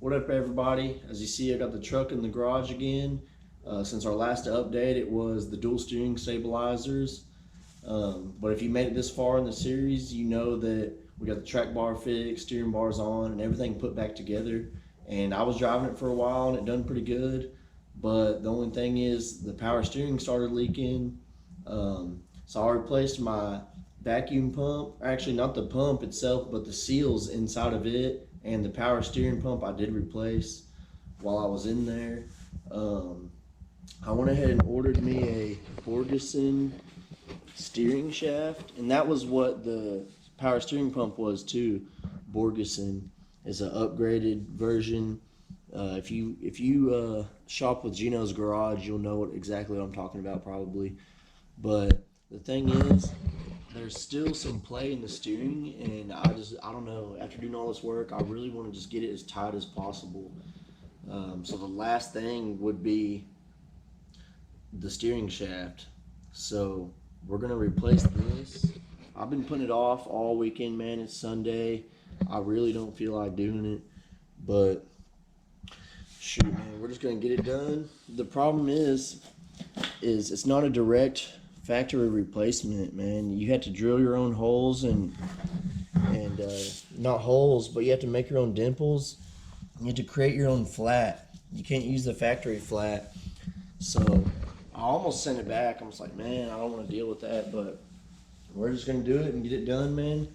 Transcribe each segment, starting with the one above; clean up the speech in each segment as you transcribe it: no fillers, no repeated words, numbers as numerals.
What up, everybody? As you see, I got the truck in the garage again. Since our last update, it was the dual steering stabilizers. But if you made it this far in the series, you know that we got the track bar fixed, steering bars on, and everything put back together. And I was driving it for a while, and it done pretty good. But the only thing is, the power steering started leaking. So I replaced my vacuum pump. Actually, not the pump itself, but the seals inside of it. And the power steering pump I did replace while I was in there. I went ahead and ordered me a BORGESON steering shaft, and that was what the power steering pump was too. BORGESON is an upgraded version. If you shop with Gino's Garage, you'll know exactly what I'm talking about probably. But the thing is, there's still some play in the steering, and I don't know, after doing all this work, I really want to just get it as tight as possible. So the last thing would be the steering shaft. So we're going to replace this. I've been putting it off all weekend, man. It's Sunday. I really don't feel like doing it, but shoot, man, we're just going to get it done. The problem is it's not a direct factory replacement, man. You have to drill your own holes and not holes, but you have to make your own dimples. You have to create your own flat. You can't use the factory flat. So I almost sent it back. I was like, man, I don't want to deal with that, but we're just gonna do it and get it done, man.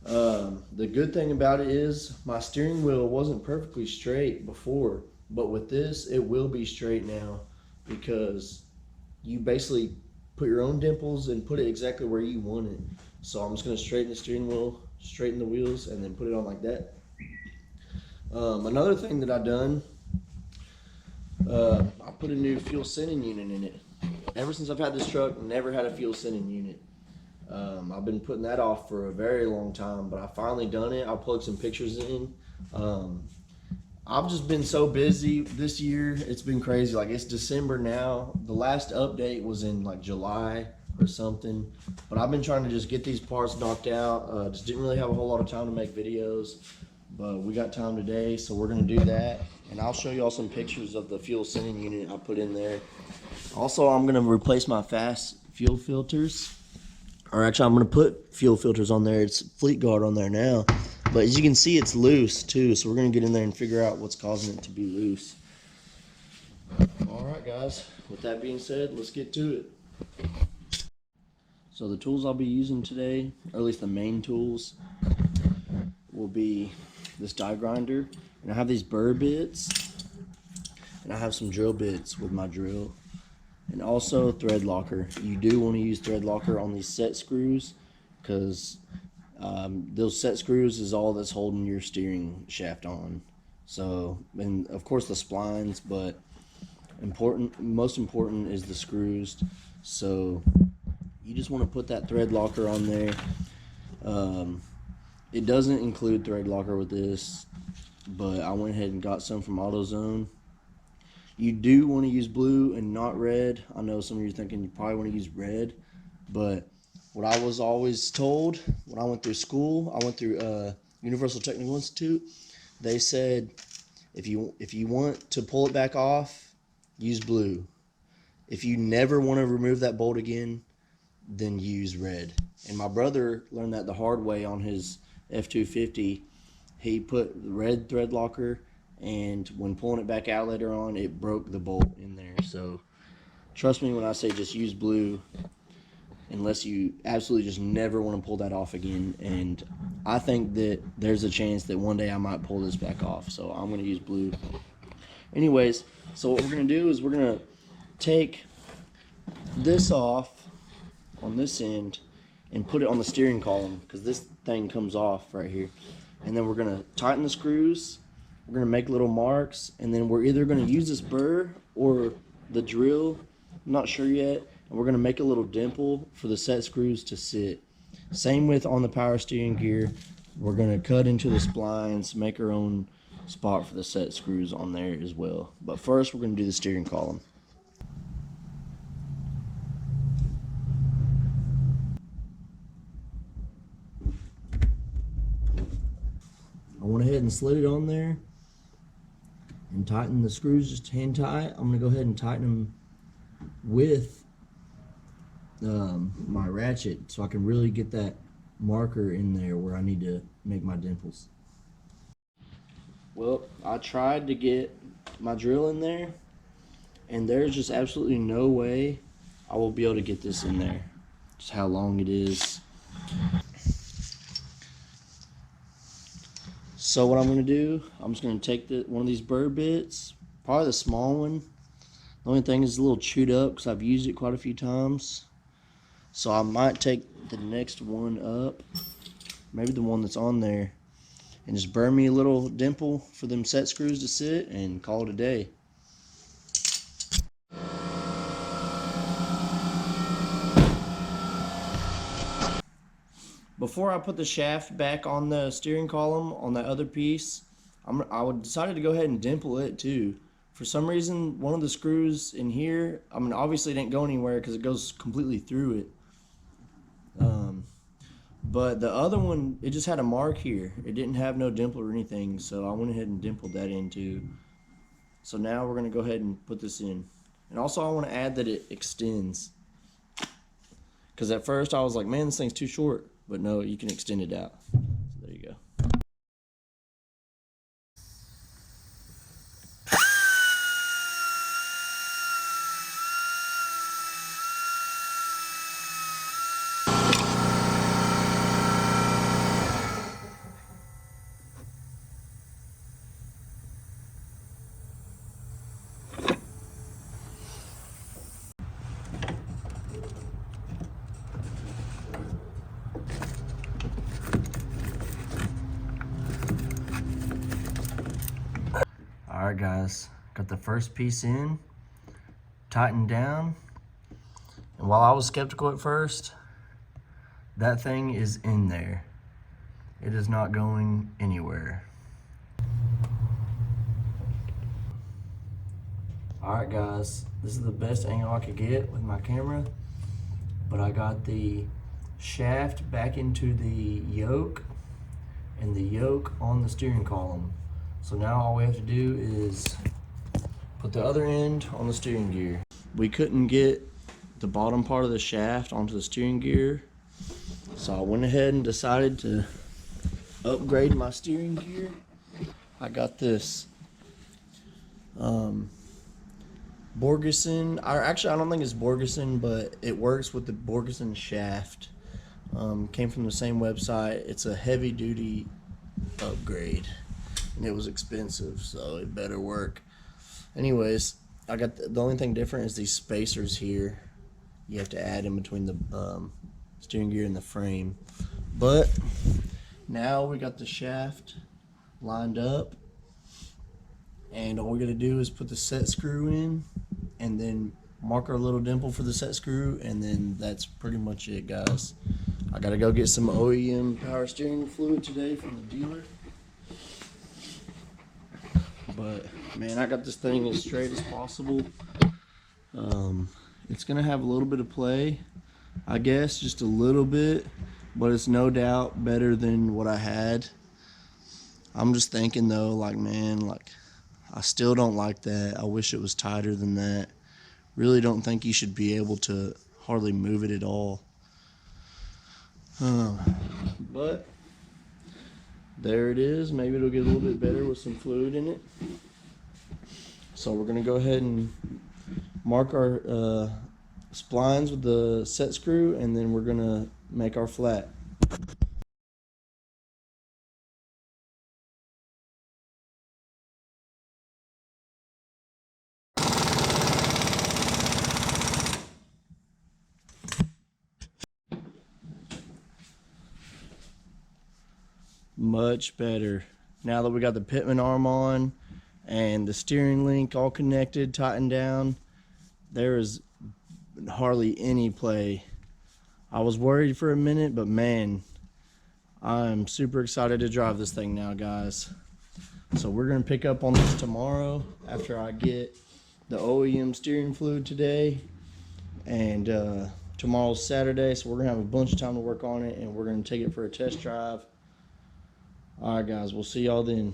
The good thing about it is my steering wheel wasn't perfectly straight before, but with this, it will be straight now because you basically put your own dimples and put it exactly where you want it. So I'm just gonna straighten the steering wheel, straighten the wheels, and then put it on like that. Another thing that I done, I put a new fuel sending unit in it. Ever since I've had this truck, never had a fuel sending unit. I've been putting that off for a very long time, but I finally done it. I'll plug some pictures in. I've just been so busy this year. It's been crazy. Like, it's December now. The last update was in like July or something. But I've been trying to just get these parts knocked out. Just didn't really have a whole lot of time to make videos. But we got time today, so we're going to do that. And I'll show you all some pictures of the fuel sending unit I put in there. Also, I'm going to replace my fast fuel filters. Or actually, I'm going to put fuel filters on there. It's Fleet Guard on there now. But as you can see, it's loose too, so we're going to get in there and figure out what's causing it to be loose. Alright guys, with that being said, let's get to it. So the tools I'll be using today, or at least the main tools, will be this die grinder. And I have these burr bits, and I have some drill bits with my drill. And also thread locker. You do want to use thread locker on these set screws, because those set screws is all that's holding your steering shaft on. So, and of course the splines, but most important is the screws. So you just want to put that thread locker on there. It doesn't include thread locker with this, but I went ahead and got some from AutoZone. You do want to use blue and not red. I know some of you are thinking you probably want to use red, but what I was always told when I went through school, I went through Universal Technical Institute, they said if you want to pull it back off, use blue. If you never want to remove that bolt again, then use red. And my brother learned that the hard way on his F250. He put red thread locker, and when pulling it back out later on, it broke the bolt in there. So trust me when I say just use blue, unless you absolutely just never want to pull that off again. And I think that there's a chance that one day I might pull this back off, so I'm going to use blue. Anyways, so what we're going to do is we're going to take this off on this end and put it on the steering column, because this thing comes off right here. And then we're going to tighten the screws. We're going to make little marks, and then we're either going to use this burr or the drill. I'm not sure yet. And we're going to make a little dimple for the set screws to sit. Same with on the power steering gear. We're going to cut into the splines, make our own spot for the set screws on there as well. But first, we're going to do the steering column. I went ahead and slid it on there. and tighten the screws just hand tight. I'm gonna go ahead and tighten them with my ratchet so I can really get that marker in there where I need to make my dimples. Well, I tried to get my drill in there, and there's just absolutely no way I will be able to get this in there. Just how long it is. So what I'm going to do, I'm just going to take one of these burr bits, probably the small one. The only thing is it's a little chewed up because I've used it quite a few times. So I might take the next one up, maybe the one that's on there, and just burn me a little dimple for them set screws to sit and call it a day. Before I put the shaft back on the steering column on that other piece, I decided to go ahead and dimple it too. For some reason, one of the screws in here, I mean, obviously it didn't go anywhere because it goes completely through it. But the other one, it just had a mark here. It didn't have no dimple or anything, so I went ahead and dimpled that in too. So now we're going to go ahead and put this in. And also I want to add that it extends. Because at first I was like, man, this thing's too short. But no, you can extend it out. So there you go. Alright guys, got the first piece in, tightened down, and while I was skeptical at first, that thing is in there. It is not going anywhere. Alright guys, this is the best angle I could get with my camera, but I got the shaft back into the yoke and the yoke on the steering column. So now all we have to do is put the other end on the steering gear. We couldn't get the bottom part of the shaft onto the steering gear, so I went ahead and decided to upgrade my steering gear. I got this BORGESON. Actually, I don't think it's BORGESON, but it works with the BORGESON shaft. Came from the same website. It's a heavy duty upgrade. And it was expensive, so it better work. Anyways, I got the only thing different is these spacers here. You have to add in between the steering gear and the frame. But now we got the shaft lined up, and all we're gonna do is put the set screw in, and then mark our little dimple for the set screw, and then that's pretty much it, guys. I gotta go get some OEM power steering fluid today from the dealer. But man, I got this thing as straight as possible. It's gonna have a little bit of play, I guess, just a little bit, but it's no doubt better than what I had. I'm just thinking though, like, man, like, I still don't like that. I wish it was tighter than that. Really don't think you should be able to hardly move it at all. But there it is. Maybe it'll get a little bit better with some fluid in it. So we're gonna go ahead and mark our splines with the set screw, and then we're gonna make our flat. Much better. Now that we got the pitman arm on and the steering link all connected, tightened down, there is hardly any play. I was worried for a minute, but man, I'm super excited to drive this thing now, guys. So we're gonna pick up on this tomorrow after I get the OEM steering fluid today, and tomorrow's Saturday, so we're gonna have a bunch of time to work on it, and we're gonna take it for a test drive. All right, guys, we'll see y'all then.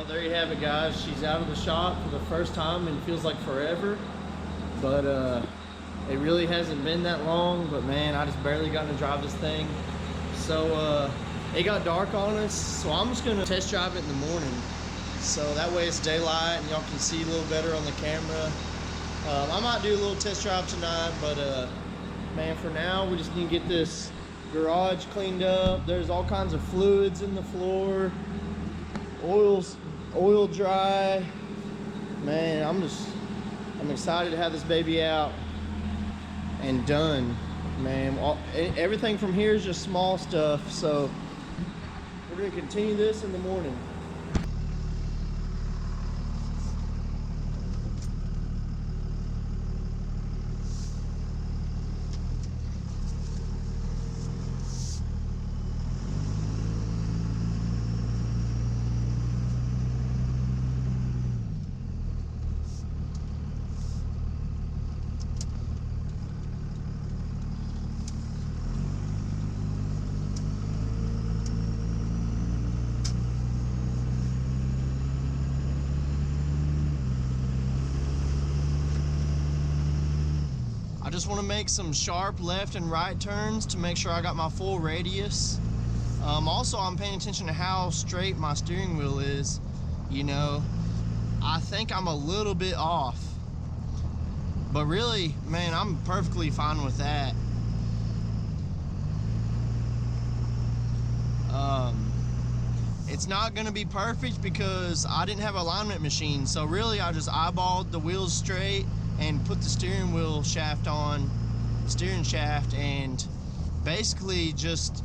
Well, there you have it, guys. She's out of the shop for the first time and feels like forever. But it really hasn't been that long. But man, I just barely got to drive this thing. So it got dark on us. So I'm just gonna test drive it in the morning. So that way it's daylight and y'all can see a little better on the camera. I might do a little test drive tonight, but man, for now we just need to get this garage cleaned up. There's all kinds of fluids in the floor. Oil dry. Man, I'm excited to have this baby out and done. Man, everything from here is just small stuff. So we're gonna continue this in the morning. I just want to make some sharp left and right turns to make sure I got my full radius. Also, I'm paying attention to how straight my steering wheel is. You know, I think I'm a little bit off, but really, man, I'm perfectly fine with that. It's not going to be perfect because I didn't have an alignment machine, so really I just eyeballed the wheels straight and put the steering wheel shaft on, steering shaft, and basically just,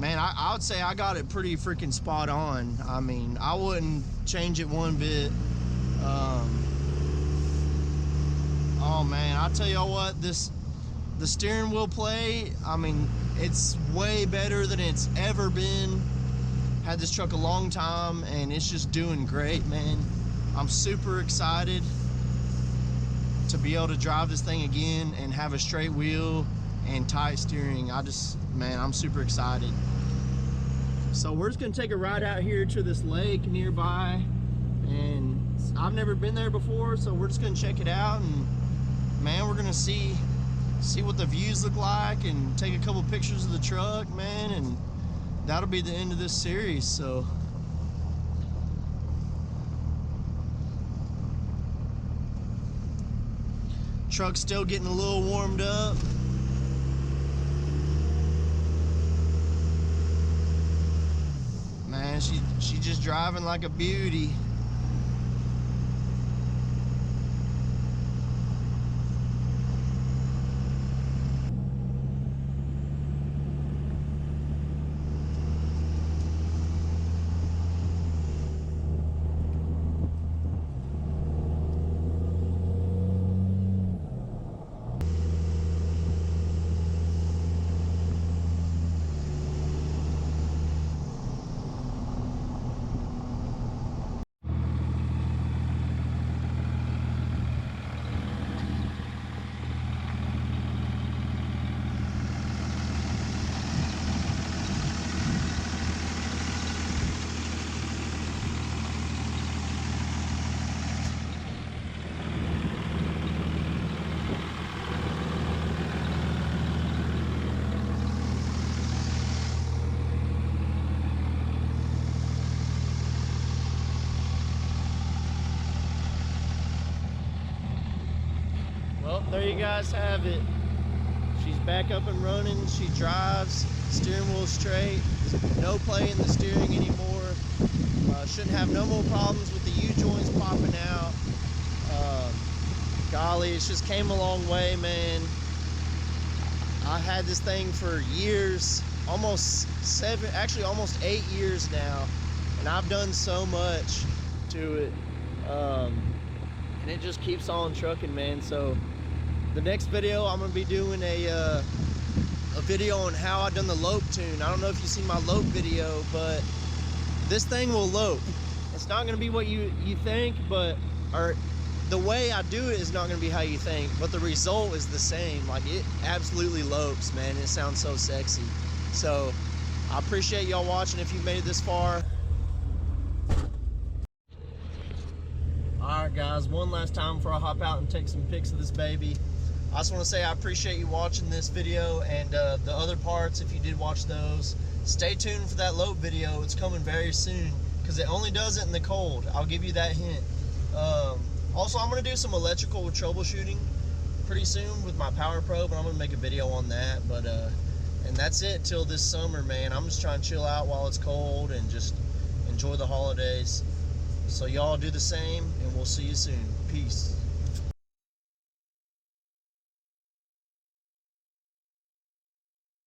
man, I would say I got it pretty freaking spot on. I mean, I wouldn't change it one bit. Oh man, I tell y'all what, the steering wheel play, I mean, it's way better than it's ever been. Had this truck a long time and it's just doing great, man. I'm super excited to be able to drive this thing again and have a straight wheel and tight steering. Man, I'm super excited. So we're just gonna take a ride out here to this lake nearby, and I've never been there before, so we're just gonna check it out, and man, we're gonna see what the views look like and take a couple pictures of the truck, man, and that'll be the end of this series. So truck's still getting a little warmed up. Man, she just driving like a beauty. Well, there you guys have it. She's back up and running. She drives, steering wheel straight, no play in the steering anymore. Shouldn't have no more problems with the U-joints popping out. Golly, it's just came a long way, man. I had this thing for years, almost 8 years now, and I've done so much to it. And it just keeps on trucking, man. So the next video, I'm gonna be doing a video on how I done the lope tune. I don't know if you've seen my lope video, but this thing will lope. It's not gonna be what you think, or the way I do it is not gonna be how you think, but the result is the same. Like, it absolutely lopes, man. It sounds so sexy. So I appreciate y'all watching if you made it this far. Alright guys, one last time before I hop out and take some pics of this baby. I just want to say I appreciate you watching this video, and the other parts, if you did watch those, stay tuned for that lope video. It's coming very soon, because it only does it in the cold. I'll give you that hint. Also, I'm going to do some electrical troubleshooting pretty soon with my power probe, and I'm going to make a video on that. But and that's it till this summer, man. I'm just trying to chill out while it's cold and just enjoy the holidays. So y'all do the same, and we'll see you soon. Peace.